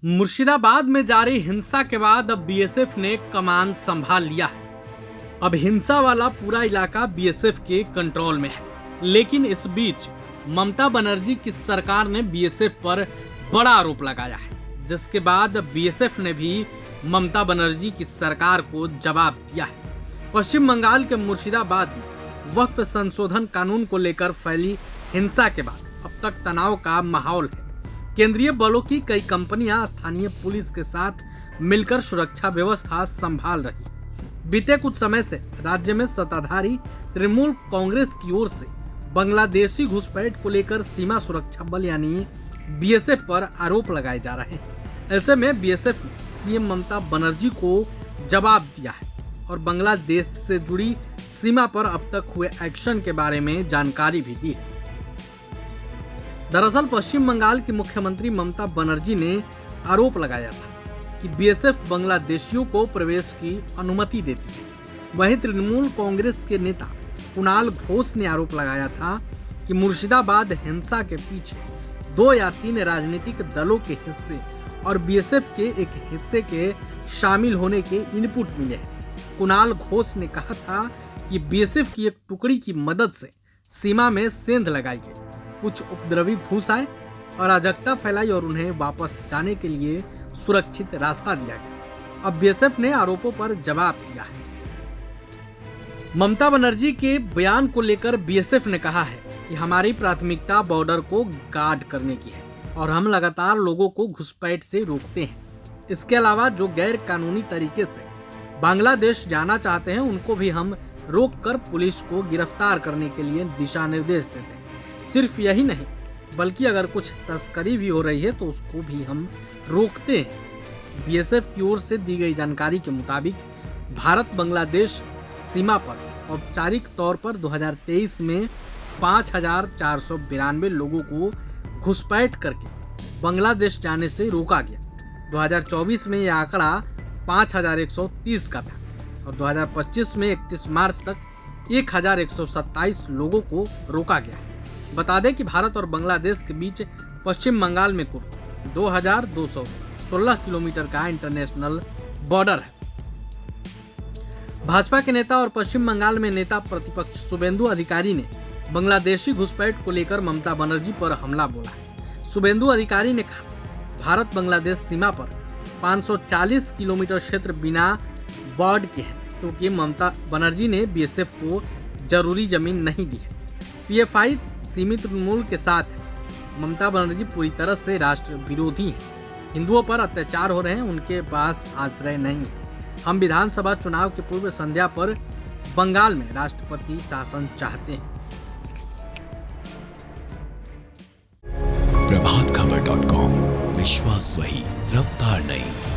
मुर्शिदाबाद में जारी हिंसा के बाद अब बीएसएफ ने कमान संभाल लिया है। अब हिंसा वाला पूरा इलाका बीएसएफ के कंट्रोल में है। लेकिन इस बीच ममता बनर्जी की सरकार ने बीएसएफ पर बड़ा आरोप लगाया है, जिसके बाद बीएसएफ ने भी ममता बनर्जी की सरकार को जवाब दिया है। पश्चिम बंगाल के मुर्शिदाबाद में वक्फ संशोधन कानून को लेकर फैली हिंसा के बाद अब तक तनाव का माहौल है। केंद्रीय बलों की कई कंपनियां स्थानीय पुलिस के साथ मिलकर सुरक्षा व्यवस्था संभाल रही। बीते कुछ समय से राज्य में सत्ताधारी तृणमूल कांग्रेस की ओर से बांग्लादेशी घुसपैठ को लेकर सीमा सुरक्षा बल यानी बीएसएफ पर आरोप लगाए जा रहे हैं। ऐसे में बीएसएफ ने सीएम ममता बनर्जी को जवाब दिया है और बांग्लादेश से जुड़ी सीमा पर अब तक हुए एक्शन के बारे में जानकारी भी दी है। दरअसल पश्चिम बंगाल की मुख्यमंत्री ममता बनर्जी ने आरोप लगाया था कि बीएसएफ बांग्लादेशियों को प्रवेश की अनुमति देती है। वहीं तृणमूल कांग्रेस के नेता कुणाल घोष ने आरोप लगाया था कि मुर्शिदाबाद हिंसा के पीछे 2 या 3 राजनीतिक दलों के हिस्से और बीएसएफ के एक हिस्से के शामिल होने के इनपुट मिले हैं। कुणाल घोष ने कहा था कि बीएसएफ की एक टुकड़ी की मदद से सीमा में सेंध लगाई गई, कुछ उपद्रवी घुस आए, अराजकता फैलाई और उन्हें वापस जाने के लिए सुरक्षित रास्ता दिया गया। अब बीएसएफ ने आरोपों पर जवाब दिया है। ममता बनर्जी के बयान को लेकर बीएसएफ ने कहा है कि हमारी प्राथमिकता बॉर्डर को गार्ड करने की है और हम लगातार लोगों को घुसपैठ से रोकते हैं। इसके अलावा जो गैर कानूनी तरीके से बांग्लादेश जाना चाहते हैं उनको भी हम रोककर पुलिस को गिरफ्तार करने के लिए दिशा निर्देश देते हैं। सिर्फ यही नहीं बल्कि अगर कुछ तस्करी भी हो रही है तो उसको भी हम रोकते हैं। बीएसएफ की ओर से दी गई जानकारी के मुताबिक भारत बांग्लादेश सीमा पर औपचारिक तौर पर 2023 में 5,492 लोगों को घुसपैठ करके बांग्लादेश जाने से रोका गया। 2024 में यह आंकड़ा 5,130 का था और 2025 में 31 मार्च तक 1,127 लोगों को रोका गया। बता दें कि भारत और बांग्लादेश के बीच पश्चिम बंगाल में कुल 2,216 किलोमीटर का इंटरनेशनल बॉर्डर है। भाजपा के नेता और पश्चिम बंगाल में नेता प्रतिपक्ष शुभेंदु अधिकारी ने बांग्लादेशी घुसपैठ को लेकर ममता बनर्जी पर हमला बोला है। शुभेंदु अधिकारी ने कहा, भारत बांग्लादेश सीमा पर 540 किलोमीटर क्षेत्र बिना बॉर्डर के है क्योंकि ममता बनर्जी ने बीएसएफ को जरूरी जमीन नहीं दी है। पीएफआई सीमित तृणमूल के साथ है। ममता बनर्जी पूरी तरह से राष्ट्र विरोधी हैं। हिंदुओं पर अत्याचार हो रहे हैं, उनके पास आश्रय नहीं है। हम विधानसभा चुनाव की पूर्व संध्या पर बंगाल में राष्ट्रपति शासन चाहते हैं। प्रभातखबर.com, विश्वास वही, रफ्तार नहीं।